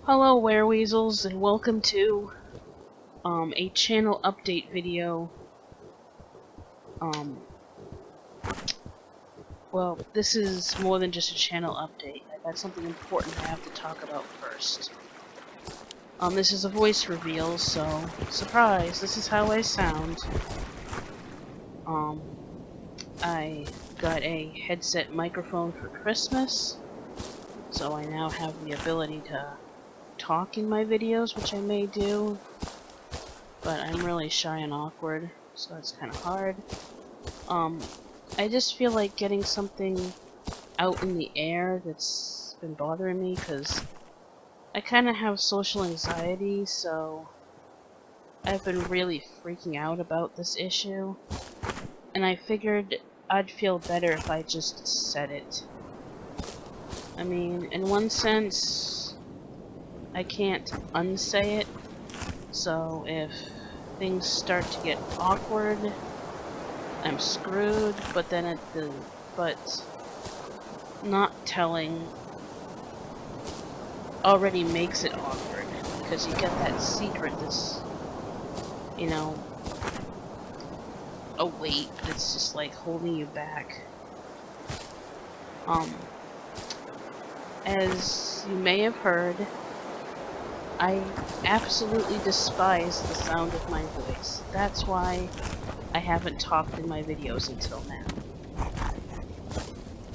Hello Wereweasels and welcome to a channel update video. Well, this is more than just a channel update. I've got something important I have to talk about first. This is a voice reveal, so surprise, this is how I sound. I got a headset microphone for Christmas, so I now have the ability to talk in my videos, which I may do, but I'm really shy and awkward, so it's kind of hard. I just feel like getting something out in the air that's been bothering me, because I kind of have social anxiety, so I've been really freaking out about this issue, and I figured I'd feel better if I just said it. I mean, in one sense, I can't unsay it, so if things start to get awkward, I'm screwed, but then but not telling already makes it awkward, because you get that secret that's, you know, a weight that's just like holding you back. As you may have heard, I absolutely despise the sound of my voice. That's why I haven't talked in my videos until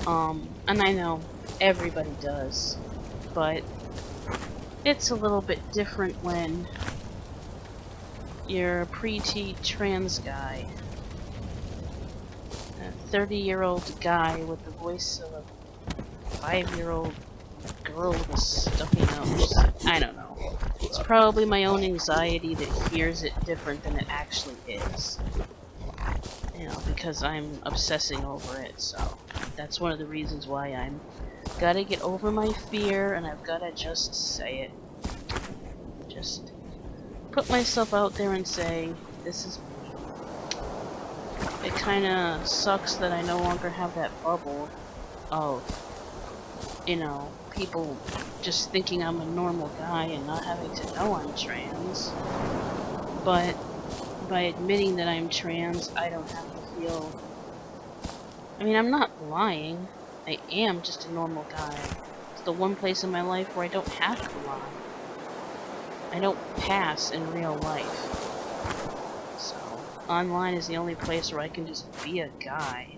now. And I know everybody does, but it's a little bit different when you're a preteen trans guy. A 30-year-old guy with the voice of a 5-year-old girl with a stuffy nose. I don't know. It's probably my own anxiety that hears it different than it actually is. You know, because I'm obsessing over it, so that's one of the reasons why I'm gotta get over my fear, and I've gotta just say it. Just put myself out there and say, this is me. It kinda sucks that I no longer have that bubble of, you know, people just thinking I'm a normal guy and not having to know I'm trans. But by admitting that I'm trans, I don't have to feel... I mean, I'm not lying. I am just a normal guy. It's the one place in my life where I don't have to lie. I don't pass in real life. So, online is the only place where I can just be a guy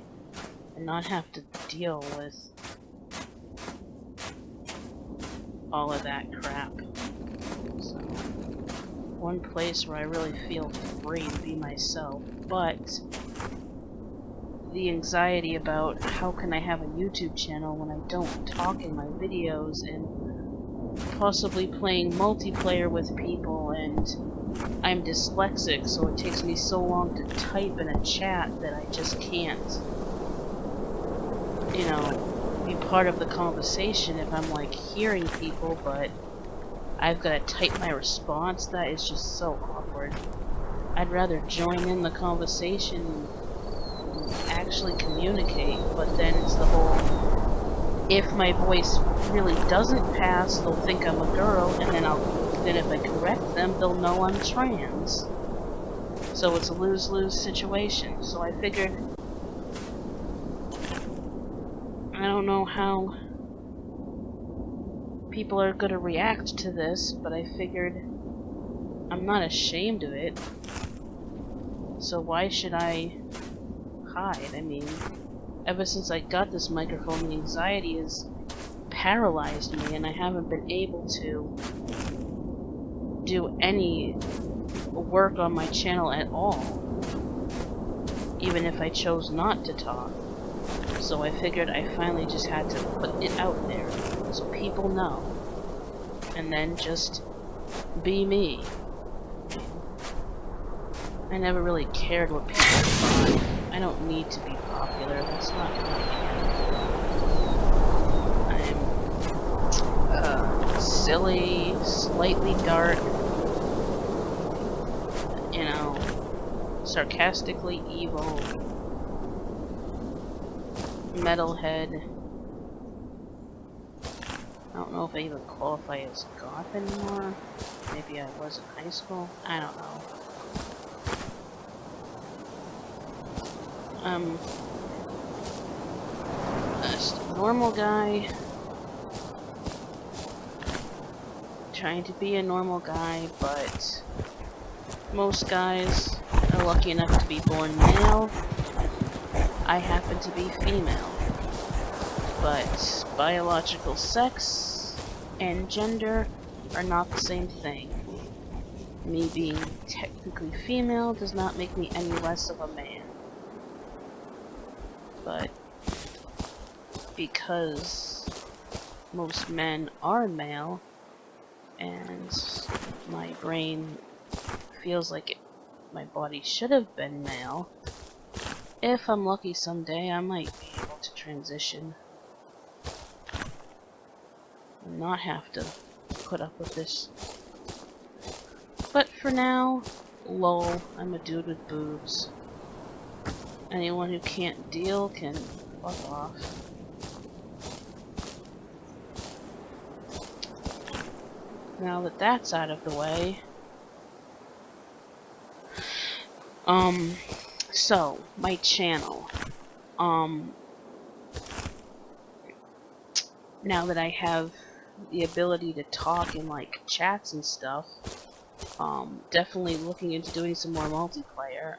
and not have to deal with all of that crap. So, one place where I really feel free to be myself, but the anxiety about how can I have a YouTube channel when I don't talk in my videos, and possibly playing multiplayer with people, and I'm dyslexic, so it takes me so long to type in a chat that I just can't, you know, be part of the conversation if I'm like hearing people, but I've got to type my response. That is just so awkward. I'd rather join in the conversation and actually communicate, but then it's the whole, if my voice really doesn't pass, they'll think I'm a girl, and then if I correct them, they'll know I'm trans. So it's a lose-lose situation. So I figured, I don't know how people are gonna react to this, but I figured I'm not ashamed of it, so why should I hide? I mean, ever since I got this microphone, the anxiety has paralyzed me, and I haven't been able to do any work on my channel at all, even if I chose not to talk. So I figured I finally just had to put it out there so people know, and then just be me. I never really cared what people thought. I don't need to be popular. That's not who I am. I'm silly, slightly dark, you know, sarcastically evil, metalhead. I don't know if I even qualify as goth anymore. Maybe I was in high school. I don't know. Just a normal guy. Trying to be a normal guy, but most guys are lucky enough to be born male. I happen to be female. But biological sex and gender are not the same thing. Me being technically female does not make me any less of a man. But because most men are male, and my brain feels like my body should have been male, if I'm lucky someday, I might be able to transition and not have to put up with this. But for now, lol, I'm a dude with boobs. Anyone who can't deal can fuck off. Now that that's out of the way, so my channel, now that I have the ability to talk in like chats and stuff, definitely looking into doing some more multiplayer.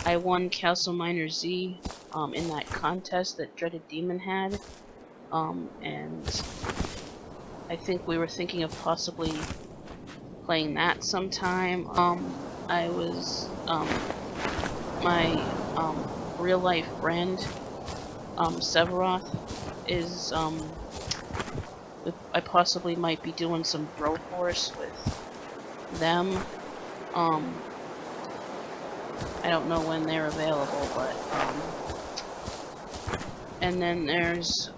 I won Castle Miner Z in that contest that Dreaded Demon had, and I think we were thinking of possibly playing that sometime. I was my real life friend Severoth is I possibly might be doing some Broforce with them. I don't know when they're available, but and then there's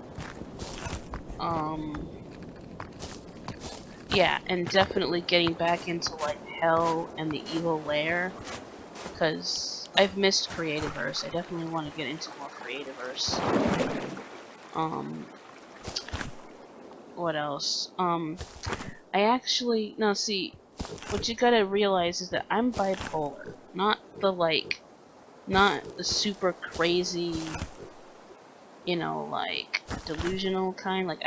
yeah, and definitely getting back into like Hell and the Evil Lair, because I've missed Creativerse. I definitely want to get into more Creativerse. What else? I actually, no, see, what you gotta realize is that I'm bipolar. Not the super crazy, you know, like, delusional kind. Like,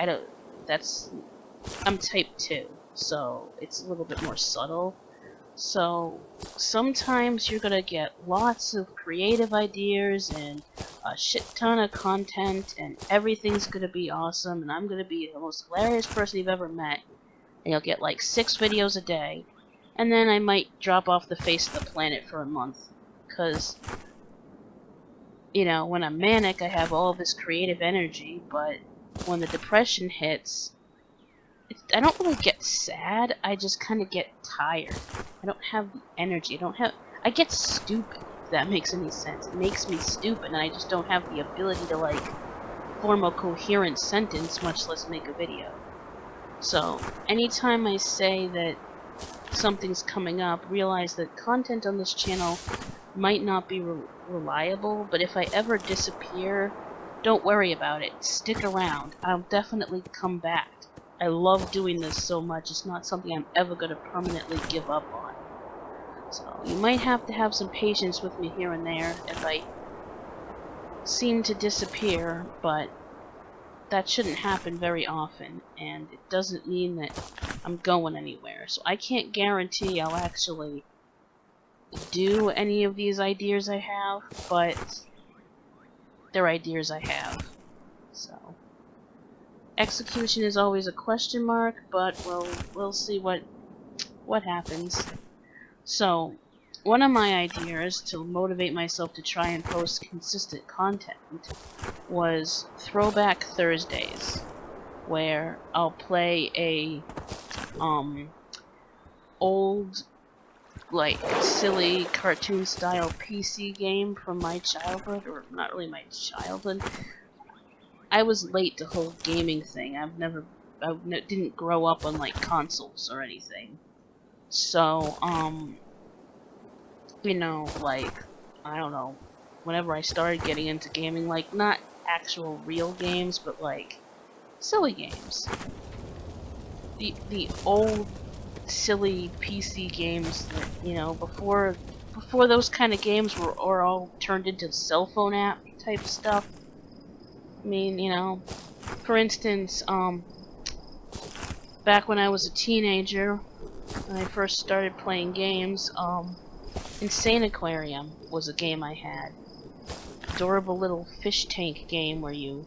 I'm type 2, so it's a little bit more subtle. So, sometimes you're gonna get lots of creative ideas and a shit ton of content, and everything's gonna be awesome, and I'm gonna be the most hilarious person you've ever met, and you'll get like 6 videos a day, and then I might drop off the face of the planet for a month, because, you know, when I'm manic, I have all this creative energy, but when the depression hits, I don't really get sad, I just kind of get tired. I don't have the energy, I get stupid, if that makes any sense. It makes me stupid, and I just don't have the ability to, like, form a coherent sentence, much less make a video. So, anytime I say that something's coming up, realize that content on this channel might not be reliable, but if I ever disappear, don't worry about it. Stick around. I'll definitely come back. I love doing this so much, it's not something I'm ever going to permanently give up on. So, you might have to have some patience with me here and there if I seem to disappear, but that shouldn't happen very often, and it doesn't mean that I'm going anywhere. So I can't guarantee I'll actually do any of these ideas I have, but they're ideas I have. So execution is always a question mark, but we'll see what happens. So one of my ideas to motivate myself to try and post consistent content was Throwback Thursdays, where I'll play a old, like, silly cartoon style PC game from my childhood, or not really my childhood. I was late to the whole gaming thing. I didn't grow up on like consoles or anything. So, you know, like, I don't know, whenever I started getting into gaming, like, not actual real games, but like silly games. The old silly PC games that, you know, before those kind of games were all turned into cell phone app type stuff. I mean, you know, for instance, back when I was a teenager, when I first started playing games, Insane Aquarium was a game I had. Adorable little fish tank game where you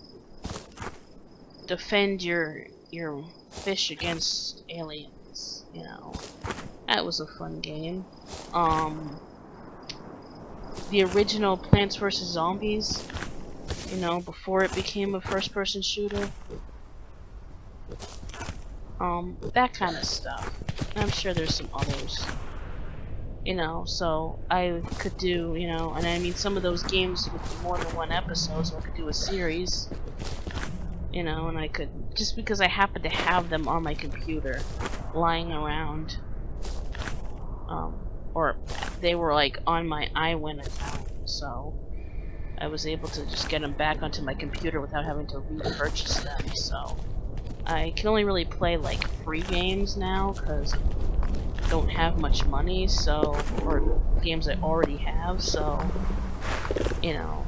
defend your fish against aliens, you know. That was a fun game. The original Plants vs. Zombies, you know, before it became a first-person shooter. That kind of stuff. I'm sure there's some others. You know, so I could do, you know, and I mean some of those games would be more than one episode, so I could do a series. You know, and I could, just because I happen to have them on my computer, lying around. Or they were like on my iWin account, so I was able to just get them back onto my computer without having to repurchase them, so I can only really play like free games now, because I don't have much money, so, or games I already have, so, you know,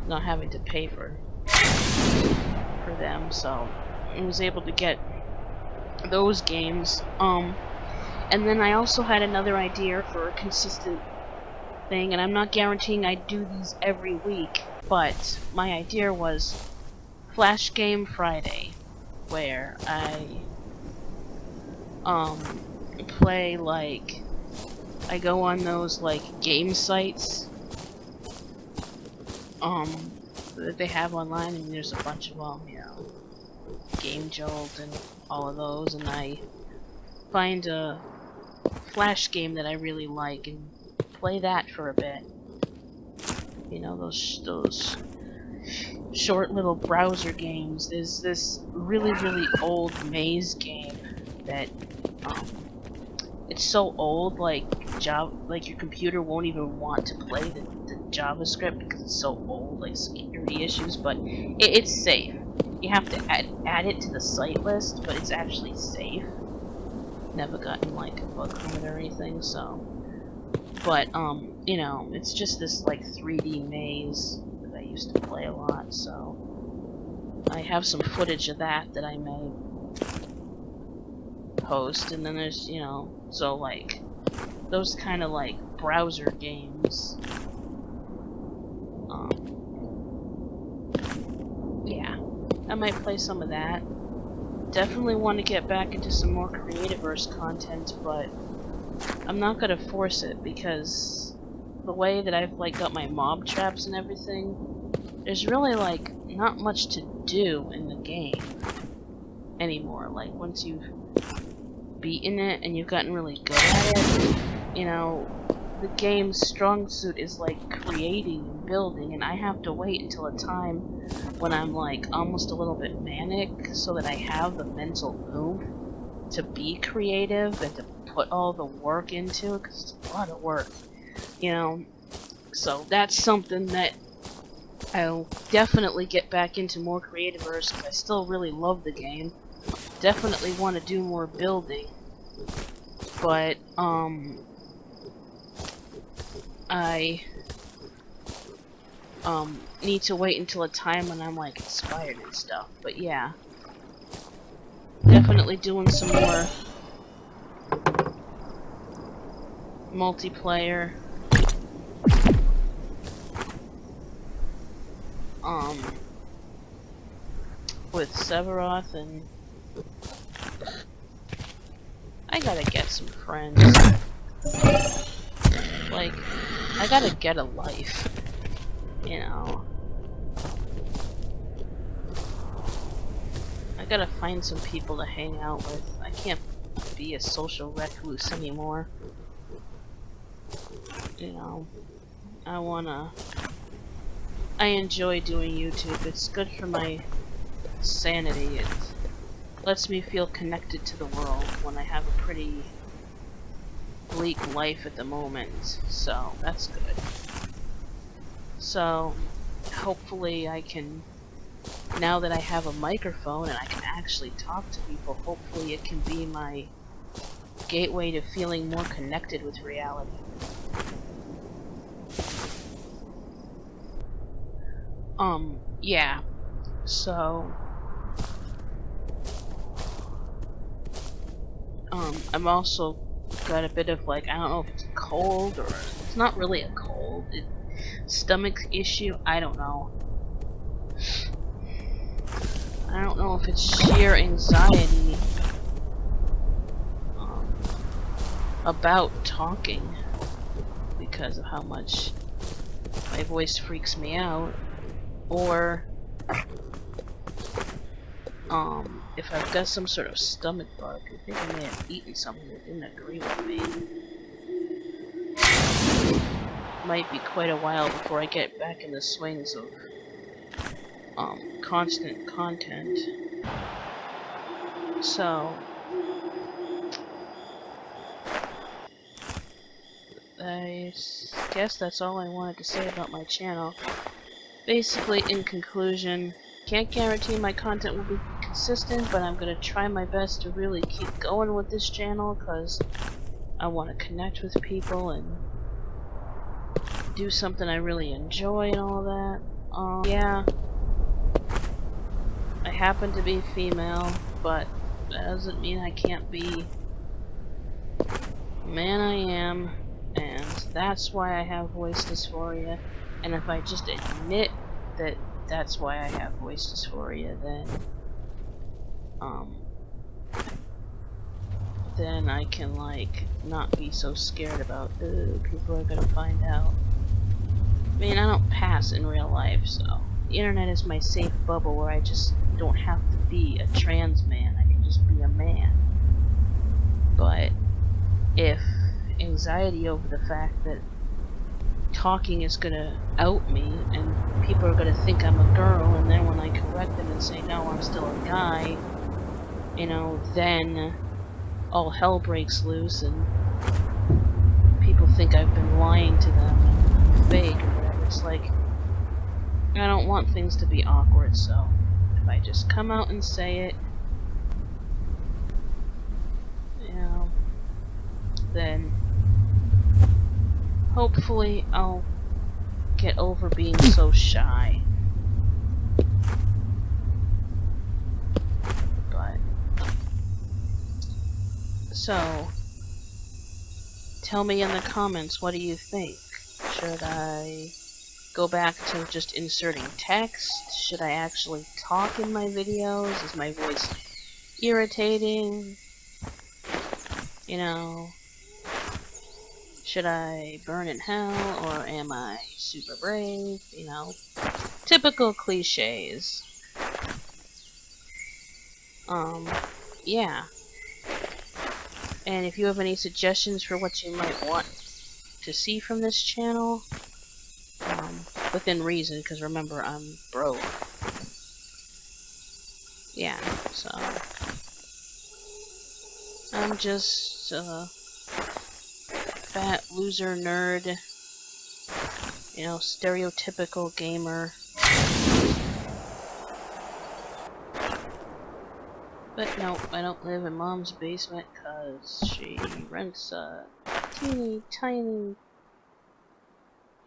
not having to pay for them, so I was able to get those games. And then I also had another idea for a consistent thing, and I'm not guaranteeing I'd do these every week, but my idea was Flash Game Friday, where I play, like, I go on those like game sites that they have online, and there's a bunch of them, you know, Game Jolt and all of those, and I find a Flash game that I really like and play that for a bit. You know, those short little browser games. There's this really old maze game that it's so old, like your computer won't even want to play the JavaScript because it's so old, like security issues, but it's safe. You have to add it to the site list, but it's actually safe. Never gotten like a bug from it or anything, so. But you know, it's just this like 3D maze that I used to play a lot, so I have some footage of that I may post, and then there's, you know, so like those kind of like browser games. Yeah, I might play some of that. Definitely want to get back into some more Creativerse content, but I'm not gonna force it because the way that I've like got my mob traps and everything, there's really like not much to do in the game anymore. Like once you've beaten it and you've gotten really good at it, you know, the game's strong suit is like creating and building, and I have to wait until a time when I'm like almost a little bit manic so that I have the mental oomph to be creative and to put all the work into it, because it's a lot of work, you know. So that's something that I'll definitely get back into more Creativerse, because I still really love the game. Definitely want to do more building, but I need to wait until a time when I'm like inspired and stuff. But yeah, definitely doing some more multiplayer. With Severoth, and I gotta get some friends. Like, I gotta get a life, you know. I gotta find some people to hang out with. I can't be a social recluse anymore. You know, I enjoy doing YouTube. It's good for my sanity. It lets me feel connected to the world when I have a pretty bleak life at the moment, so that's good. So hopefully I can now that I have a microphone and I can actually talk to people, hopefully it can be my gateway to feeling more connected with reality. Yeah. So, I'm also got a bit of, like, I don't know if it's a cold or it's not really a cold. Stomach issue, I don't know. I don't know if it's sheer anxiety about talking because of how much my voice freaks me out, or if I've got some sort of stomach bug. I think I may have eaten something that didn't agree with me. Might be quite a while before I get back in the swings of constant content. So I guess that's all I wanted to say about my channel. Basically, in conclusion, can't guarantee my content will be consistent, but I'm gonna try my best to really keep going with this channel because I want to connect with people and do something I really enjoy and all that. Yeah, I happen to be female, but that doesn't mean I can't be the man I am, and that's why I have voice dysphoria. And if I just admit that that's why I have voice dysphoria, then I can, like, not be so scared about, people are gonna find out. I mean, I don't pass in real life, so the internet is my safe bubble where I just don't have to be a trans man, I can just be a man. But if anxiety over the fact that talking is gonna out me and people are gonna think I'm a girl, and then when I correct them and say no, I'm still a guy, you know, then all hell breaks loose and people think I've been lying to them and fake or whatever. It's like, I don't want things to be awkward, so if I just come out and say it, you know, then hopefully I'll get over being so shy. But so tell me in the comments, what do you think? Should I go back to just inserting text? Should I actually talk in my videos? Is my voice irritating? You know, should I burn in hell, or am I super brave? You know, typical cliches. Yeah. And if you have any suggestions for what you might want to see from this channel, within reason, because remember, I'm broke. Yeah, so I'm just a fat loser nerd, you know, stereotypical gamer. But no, I don't live in Mom's basement because she rents a teeny tiny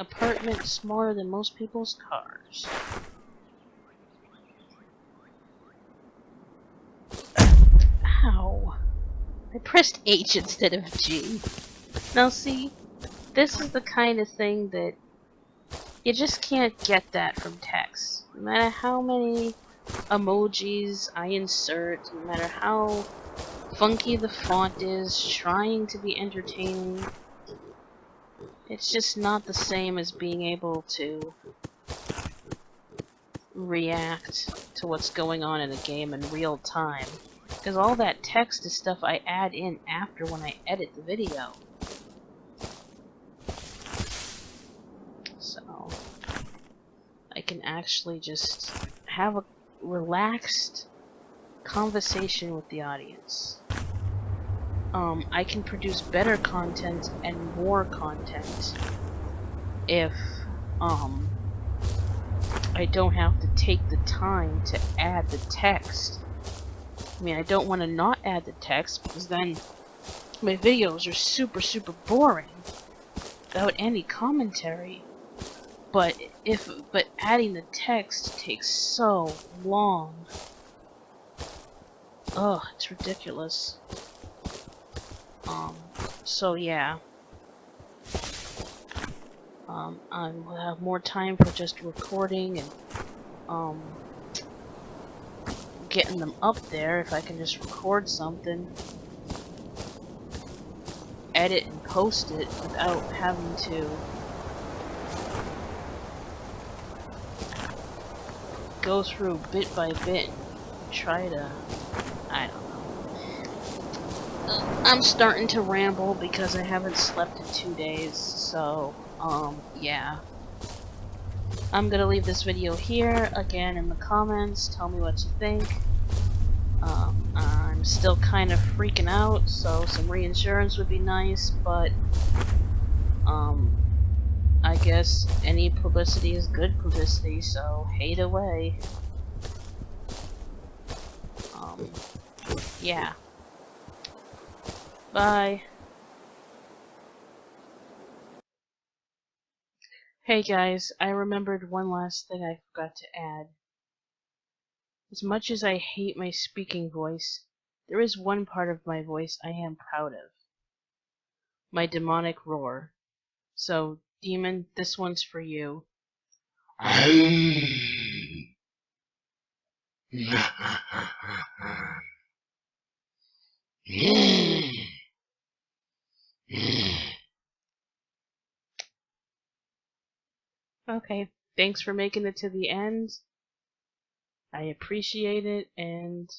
apartment smaller than most people's cars. Ow! I pressed H instead of G. Now see, this is the kind of thing that you just can't get that from text. No matter how many emojis I insert, no matter how funky the font is, trying to be entertaining, it's just not the same as being able to react to what's going on in a game in real time. Because all that text is stuff I add in after when I edit the video. So I can actually just have a relaxed conversation with the audience. I can produce better content and more content if I don't have to take the time to add the text. I mean, I don't want to not add the text because then my videos are super boring without any commentary. But adding the text takes so long. Ugh, it's ridiculous. So yeah. I will have more time for just recording and, getting them up there if I can just record something, edit and post it without having to go through bit by bit and try to, I don't know. I'm starting to ramble because I haven't slept in 2 days, so, yeah. I'm gonna leave this video here. Again, in the comments, tell me what you think. I'm still kind of freaking out, so some reinsurance would be nice, but, I guess any publicity is good publicity, so hate away. Yeah. Bye. Hey guys, I remembered one last thing I forgot to add. As much as I hate my speaking voice, there is one part of my voice I am proud of. My demonic roar. So, Demon, this one's for you. Okay, thanks for making it to the end. I appreciate it, and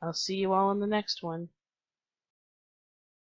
I'll see you all in the next one.